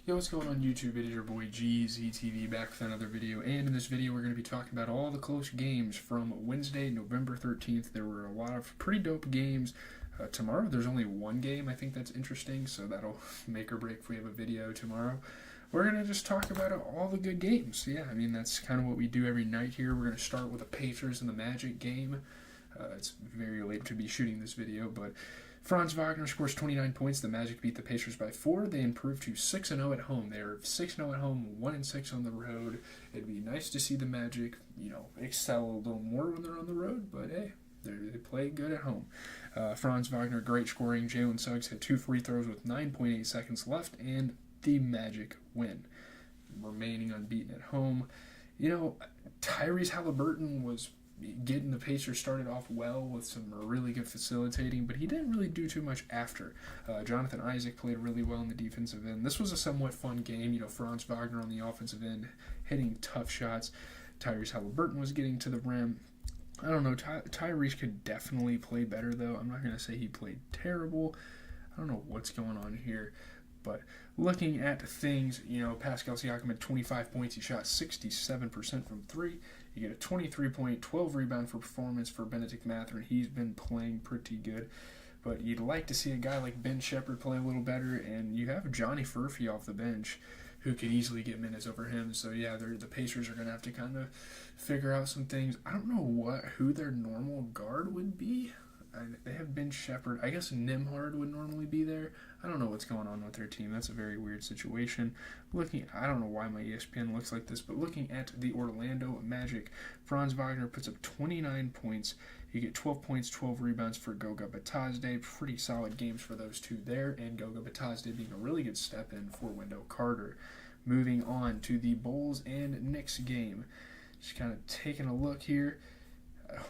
Yo, what's going on YouTube? It is your boy GZTV back with another video, and in this video we're going to be talking about all the close games from Wednesday, November 13th. There were a lot of pretty dope games. Tomorrow there's only one game. I think that's interesting, so that'll make or break if we have a video tomorrow. We're going to just talk about all the good games. Yeah, I mean, that's kind of what we do every night here. We're going to start with the Pacers and the Magic game. It's very late to be shooting this video, but Franz Wagner scores 29 points. The Magic beat the Pacers by 4. They improved to 6-0 at home. They are 6-0 at home, 1-6 on the road. It'd be nice to see the Magic, excel a little more when they're on the road, but hey, they play good at home. Franz Wagner, great scoring. Jalen Suggs had 2 free throws with 9.8 seconds left, and the Magic win, remaining unbeaten at home. Tyrese Halliburton was getting the Pacers started off well with some really good facilitating, but he didn't really do too much after. Jonathan Isaac played really well in the defensive end. This was a somewhat fun game. Franz Wagner on the offensive end hitting tough shots. Tyrese Halliburton was getting to the rim. I don't know. Tyrese could definitely play better, though. I'm not going to say he played terrible. I don't know what's going on here. But looking at things, Pascal Siakam had 25 points. He shot 67% from 3. You get a 23-point, 12-rebound for performance for Benedict Mathurin. He's been playing pretty good. But you'd like to see a guy like Ben Shepherd play a little better. And you have Johnny Furphy off the bench who could easily get minutes over him. So, yeah, the Pacers are going to have to kind of figure out some things. I don't know who their normal guard would be. They have Ben Shepherd. I guess Nembhard would normally be there. I don't know what's going on with their team. That's a very weird situation. I don't know why my ESPN looks like this, but looking at the Orlando Magic, Franz Wagner puts up 29 points. You get 12 points, 12 rebounds for Goga Bitadze. Pretty solid games for those two there, and Goga Bitadze being a really good step in for Wendell Carter. Moving on to the Bulls and Knicks game. Just kind of taking a look here.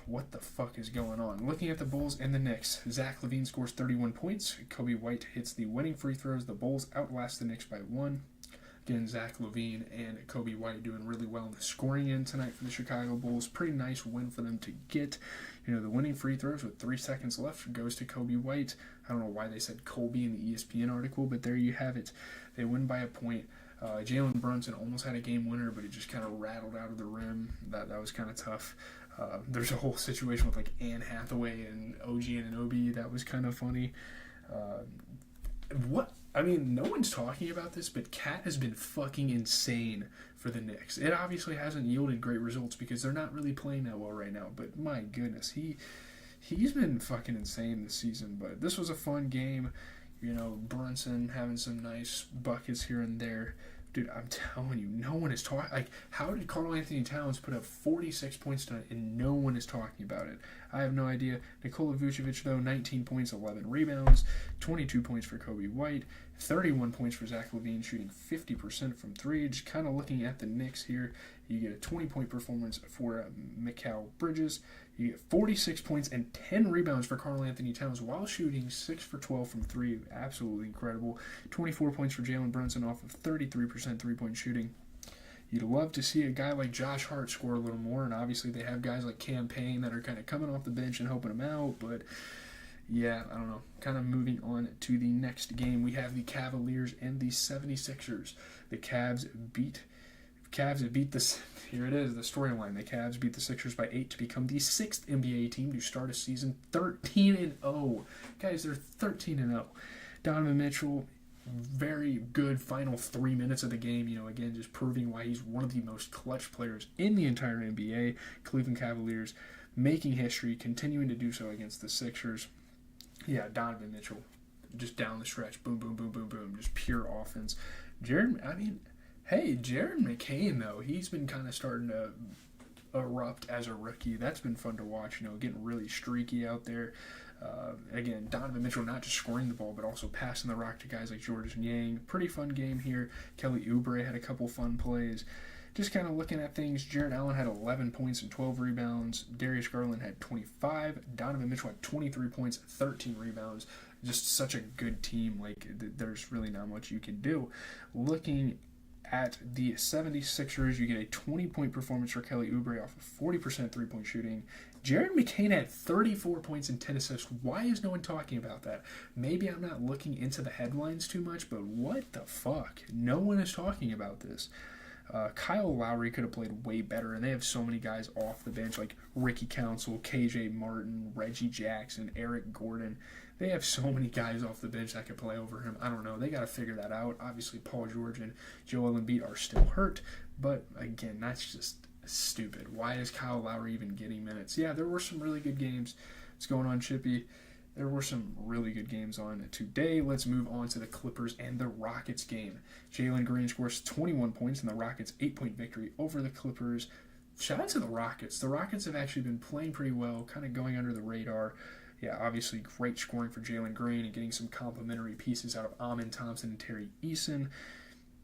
What the fuck is going on? Looking at the Bulls and the Knicks, Zach LaVine scores 31 points. Kobe White hits the winning free throws. The Bulls outlast the Knicks by 1. Again, Zach LaVine and Kobe White doing really well in the scoring end tonight for the Chicago Bulls. Pretty nice win for them to get. The winning free throws with 3 seconds left goes to Kobe White. I don't know why they said Kobe in the ESPN article, but there you have it. They win by a point. Jalen Brunson almost had a game winner, but it just kind of rattled out of the rim. That was kind of tough. There's a whole situation with Anne Hathaway and OG Anunoby. That was kind of funny. No one's talking about this, but Cat has been fucking insane for the Knicks. It obviously hasn't yielded great results because they're not really playing that well right now. But my goodness, he's been fucking insane this season. But this was a fun game. Brunson having some nice buckets here and there. Dude, I'm telling you, no one is talking. How did Karl Anthony Towns put up 46 points tonight and no one is talking about it? I have no idea. Nikola Vucevic, though, 19 points, 11 rebounds, 22 points for Kobe White, 31 points for Zach LaVine, shooting 50% from 3. Just kind of looking at the Knicks here, you get a 20-point performance for Mikal Bridges. You get 46 points and 10 rebounds for Karl Anthony Towns while shooting 6 for 12 from 3. Absolutely incredible. 24 points for Jalen Brunson off of 33% three-point shooting. You'd love to see a guy like Josh Hart score a little more, and obviously they have guys like Cam Payne that are kind of coming off the bench and helping him out, but yeah, I don't know. Kind of moving on to the next game, we have the Cavaliers and the 76ers. The Cavs beat the here it is, the storyline. The Cavs beat the Sixers by 8 to become the 6th NBA team to start a season 13-0. Guys, they're 13-0. Donovan Mitchell, very good final 3 minutes of the game. Again, just proving why he's one of the most clutch players in the entire NBA. Cleveland Cavaliers making history, continuing to do so against the Sixers. Yeah, Donovan Mitchell, just down the stretch, boom, boom, boom, boom, boom, just pure offense. Jared McCain, though, he's been kind of starting to erupt as a rookie. That's been fun to watch, getting really streaky out there. Again, Donovan Mitchell not just scoring the ball, but also passing the rock to guys like Georges Niang. Pretty fun game here. Kelly Oubre had a couple fun plays. Just kind of looking at things, Jarrett Allen had 11 points and 12 rebounds. Darius Garland had 25. Donovan Mitchell had 23 points, 13 rebounds. Just such a good team. There's really not much you can do. Looking at the 76ers. You get a 20-point performance for Kelly Oubre off of 40% three-point shooting. Jared McCain had 34 points and 10 assists. Why is no one talking about that? Maybe I'm not looking into the headlines too much, but what the fuck? No one is talking about this. Kyle Lowry could have played way better, and they have so many guys off the bench like Ricky Council, KJ Martin, Reggie Jackson, Eric Gordon. They have so many guys off the bench that could play over him. I don't know. They got to figure that out. Obviously, Paul George and Joel Embiid are still hurt, but again, that's just stupid. Why is Kyle Lowry even getting minutes? Yeah, there were some really good games. What's going on, Chippy? There were some really good games on today. Let's move on to the Clippers and the Rockets game. Jalen Green scores 21 points in the Rockets' 8-point victory over the Clippers. Shout out to the Rockets. The Rockets have actually been playing pretty well, kind of going under the radar. Yeah, obviously great scoring for Jalen Green and getting some complimentary pieces out of Amin Thompson and Terry Eason.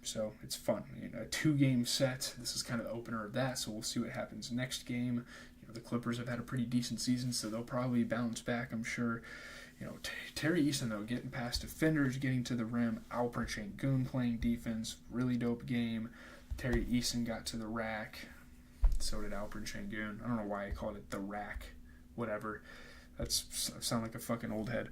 So it's fun. A 2-game set. This is kind of the opener of that, so we'll see what happens next game. The Clippers have had a pretty decent season, so they'll probably bounce back, I'm sure. Terry Eason, though, getting past defenders, getting to the rim. Alperen Sengun playing defense. Really dope game. Terry Eason got to the rack. So did Alperen Sengun. I don't know why I called it the rack. Whatever. I sound like a fucking old head.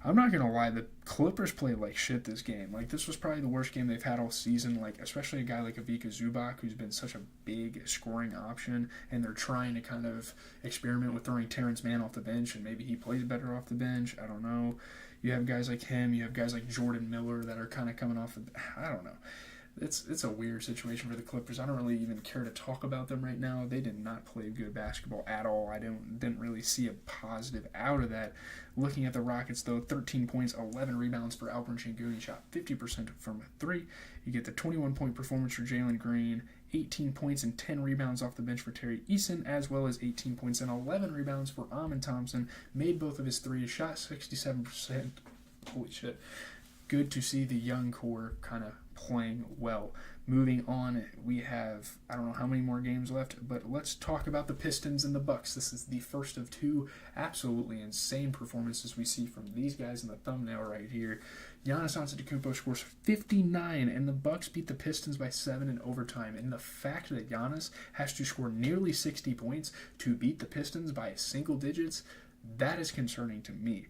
I'm not going to lie, the Clippers played like shit this game. Like, this was probably the worst game they've had all season, like, especially a guy like Ivica Zubac, who's been such a big scoring option, and they're trying to kind of experiment with throwing Terrence Mann off the bench, and maybe he plays better off the bench. I don't know. You have guys like him. You have guys like Jordan Miller that are kind of coming off of, I don't know. It's a weird situation for the Clippers. I don't really even care to talk about them right now. They did not play good basketball at all. I didn't really see a positive out of that. Looking at the Rockets, though, 13 points, 11 rebounds for Alperen Sengun. He shot 50% from 3. You get the 21-point performance for Jalen Green, 18 points and 10 rebounds off the bench for Terry Eason, as well as 18 points and 11 rebounds for Amin Thompson. Made both of his threes, shot 67%. Holy shit. Good to see the young core kind of playing well. Moving on, we have, I don't know how many more games left, but let's talk about the Pistons and the Bucks. This is the first of 2 absolutely insane performances we see from these guys in the thumbnail right here. Giannis Antetokounmpo scores 59, and the Bucks beat the Pistons by 7 in overtime. And the fact that Giannis has to score nearly 60 points to beat the Pistons by single digits, that is concerning to me.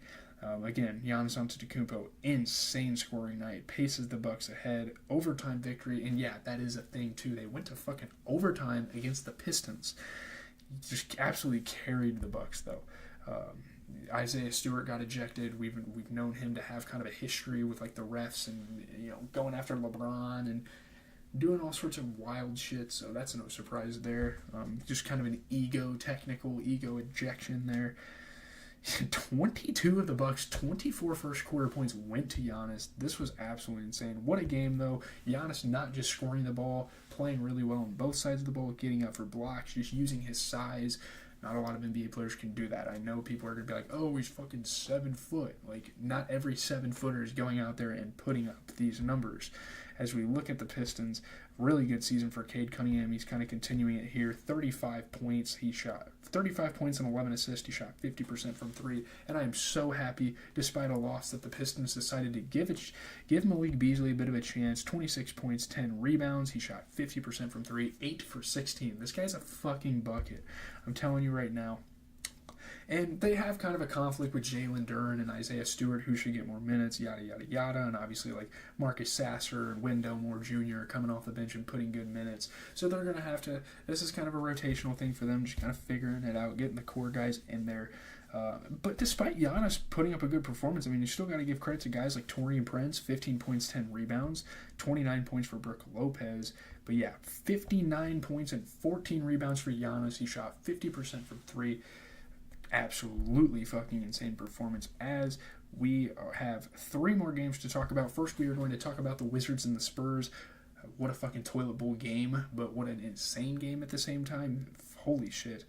Again, Giannis Antetokounmpo, insane scoring night, paces the Bucks ahead, overtime victory, and yeah, that is a thing too. They went to fucking overtime against the Pistons. Just absolutely carried the Bucks though. Isaiah Stewart got ejected. We've known him to have kind of a history with like the refs and going after LeBron and doing all sorts of wild shit. So that's no surprise there. Just kind of an technical ego ejection there. 22 of the Bucks' 24 first quarter points went to Giannis. This was absolutely insane. What a game, though. Giannis not just scoring the ball, playing really well on both sides of the ball, getting up for blocks, just using his size. Not a lot of NBA players can do that. I know people are going to be like, oh, he's fucking 7 foot. Like, not every 7-footer is going out there and putting up these numbers. As we look at the Pistons, really good season for Cade Cunningham. He's kind of continuing it here. 35 points. He shot 35 points and 11 assists. He shot 50% from 3. And I am so happy, despite a loss, that the Pistons decided to give Malik Beasley a bit of a chance. 26 points, 10 rebounds. He shot 50% from 3, 8 for 16. This guy's a fucking bucket. I'm telling you right now. And they have kind of a conflict with Jalen Duren and Isaiah Stewart, who should get more minutes, yada, yada, yada. And obviously, like, Marcus Sasser and Wendell Moore Jr. coming off the bench and putting good minutes. So they're going to have to, this is kind of a rotational thing for them, just kind of figuring it out, getting the core guys in there. But despite Giannis putting up a good performance, I mean, you still got to give credit to guys like Taurean Prince, 15 points, 10 rebounds, 29 points for Brook Lopez. But yeah, 59 points and 14 rebounds for Giannis. He shot 50% from 3. Absolutely fucking insane performance. As we have 3 more games to talk about. First, we are going to talk about the Wizards and the Spurs. What a fucking toilet bowl game, but what an insane game at the same time. Holy shit.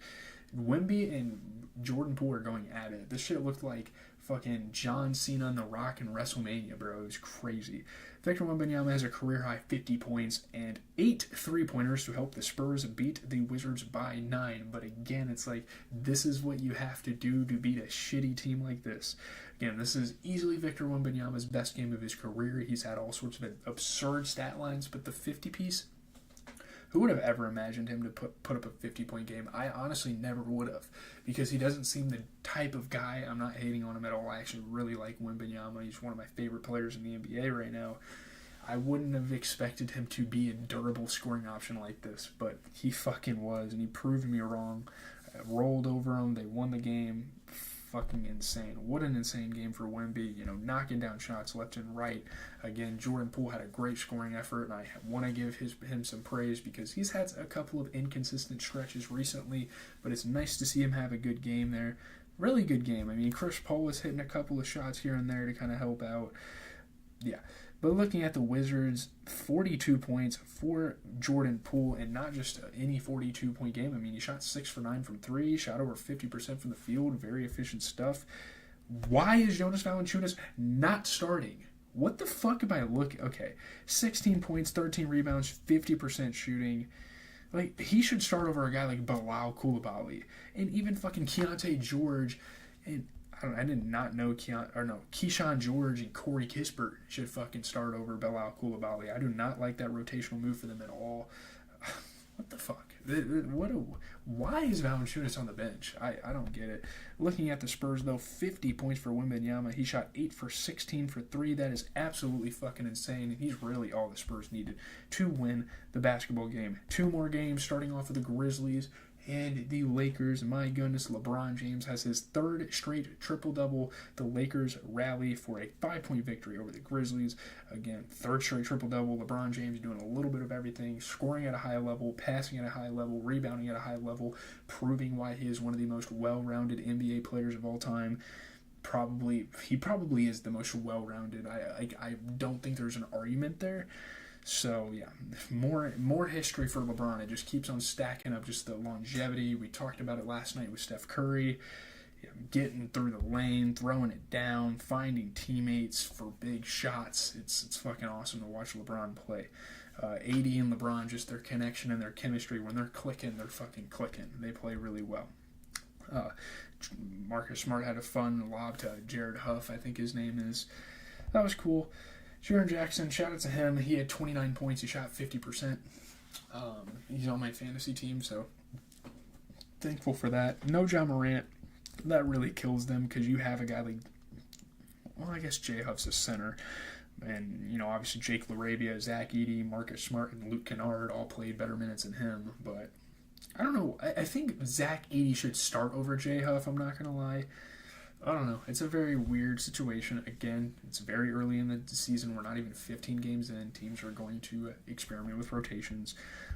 Wemby and Jordan Poole are going at it. This shit looked like fucking John Cena and The Rock in WrestleMania, bro. It was crazy. Victor Wembanyama has a career-high 50 points and 8 3-pointers to help the Spurs beat the Wizards by 9. But again, it's like, this is what you have to do to beat a shitty team like this. Again, this is easily Victor Wembanyama's best game of his career. He's had all sorts of absurd stat lines, but the 50-piece, who would have ever imagined him to put up a 50-point game? I honestly never would have, because he doesn't seem the type of guy. I'm not hating on him at all. I actually really like Wembanyama. He's one of my favorite players in the NBA right now. I wouldn't have expected him to be a durable scoring option like this, but he fucking was, and he proved me wrong. I rolled over him. They won the game. Fucking insane. What an insane game for Wemby, knocking down shots left and right. Again, Jordan Poole had a great scoring effort, and I want to give him some praise because he's had a couple of inconsistent stretches recently, but it's nice to see him have a good game there. Really good game. I mean, Chris Paul was hitting a couple of shots here and there to kind of help out. Yeah. But looking at the Wizards, 42 points for Jordan Poole, and not just any 42-point game. I mean, he shot 6 for 9 from 3, shot over 50% from the field, very efficient stuff. Why is Jonas Valanciunas not starting? What the fuck am I looking? Okay, 16 points, 13 rebounds, 50% shooting. Like, he should start over a guy like Bilal Coulibaly, and even fucking Keontae George, and I did not know Keyshawn George and Corey Kispert should fucking start over Bilal Coulibaly. I do not like that rotational move for them at all. What the fuck? Why is Valanciunas on the bench? I don't get it. Looking at the Spurs, though, 50 points for Wembanyama. He shot 8 for 16 for 3. That is absolutely fucking insane, and he's really all the Spurs needed to win the basketball game. 2 more games, starting off with the Grizzlies and the Lakers. My goodness, LeBron James has his 3rd straight triple-double. The Lakers rally for a 5-point victory over the Grizzlies. Again, 3rd straight triple-double. LeBron James doing a little bit of everything, scoring at a high level, passing at a high level, rebounding at a high level, proving why he is one of the most well-rounded NBA players of all time. He probably is the most well-rounded. I don't think there's an argument there. So, yeah, more history for LeBron. It just keeps on stacking up, just the longevity. We talked about it last night with Steph Curry, getting through the lane, throwing it down, finding teammates for big shots. It's fucking awesome to watch LeBron play. AD and LeBron, just their connection and their chemistry, when they're clicking, they're fucking clicking. They play really well. Marcus Smart had a fun lob to Jared Huff, I think his name is. That was cool. Jaren Jackson, shout out to him. He had 29 points. He shot 50%. He's on my fantasy team, so thankful for that. No Ja Morant. That really kills them because you have a guy like, well, I guess Jay Huff's a center. And, obviously Jake LaRavia, Zach Edey, Marcus Smart, and Luke Kennard all played better minutes than him. But I don't know. I think Zach Edey should start over Jay Huff, I'm not going to lie. I don't know. It's a very weird situation. Again, it's very early in the season. We're not even 15 games in. Teams are going to experiment with rotations.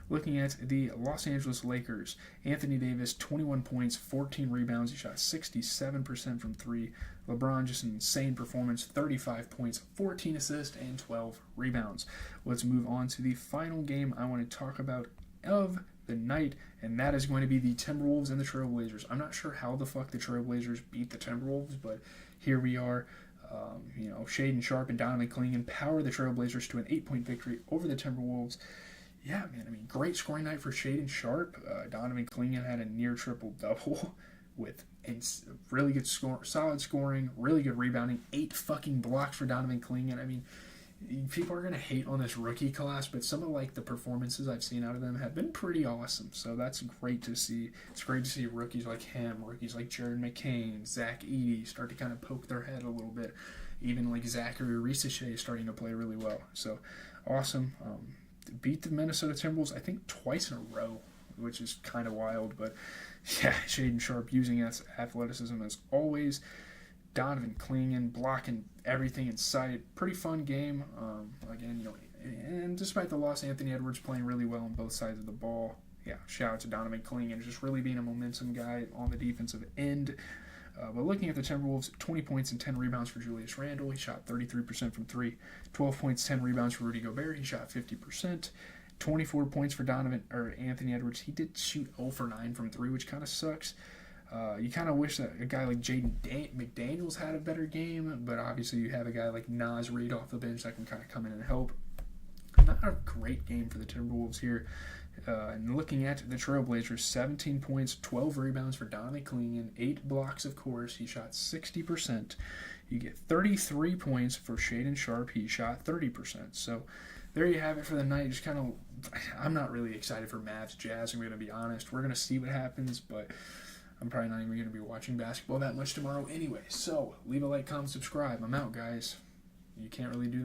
Looking at the Los Angeles Lakers, Anthony Davis, 21 points, 14 rebounds. He shot 67% from 3. LeBron, just an insane performance, 35 points, 14 assists, and 12 rebounds. Let's move on to the final game I want to talk about of the night, and that is going to be the Timberwolves and the Trailblazers. I'm not sure how the fuck the Trailblazers beat the Timberwolves, but here we are. Shaedon Sharpe and Donovan Clingan power the Trailblazers to an 8-point victory over the Timberwolves. Yeah, man, I mean, great scoring night for Shaedon Sharpe. Donovan Clingan had a near triple-double with really good solid scoring, really good rebounding, 8 fucking blocks for Donovan Clingan. I mean, people are going to hate on this rookie class, but some of the performances I've seen out of them have been pretty awesome. So that's great to see. It's great to see rookies like him, rookies like Jared McCain, Zach Edey start to kind of poke their head a little bit. Even like Zachary Risache is starting to play really well. So awesome. Beat the Minnesota Timberwolves, I think, twice in a row, which is kind of wild. But yeah, Shaedon Sharpe using his athleticism as always. Donovan Clingan blocking everything in sight. Pretty fun game. Again, and despite the loss, Anthony Edwards playing really well on both sides of the ball. Yeah, shout out to Donovan Clingan, just really being a momentum guy on the defensive end. But looking at the Timberwolves, 20 points and 10 rebounds for Julius Randle. He shot 33% from 3. 12 points, 10 rebounds for Rudy Gobert. He shot 50%. 24 points for Anthony Edwards. He did shoot 0 for 9 from 3, which kind of sucks. You kind of wish that a guy like Jaden McDaniels had a better game, but obviously you have a guy like Naz Reid off the bench that can kind of come in and help. Not a great game for the Timberwolves here. And looking at the Trailblazers, 17 points, 12 rebounds for Donovan Clingan, 8 blocks, of course. He shot 60%. You get 33 points for Shaedon Sharpe. He shot 30%. So there you have it for the night. Just kind of, I'm not really excited for Mavs Jazz. I'm going to be honest. We're going to see what happens, but I'm probably not even going to be watching basketball that much tomorrow anyway. So leave a like, comment, subscribe. I'm out, guys. You can't really do that.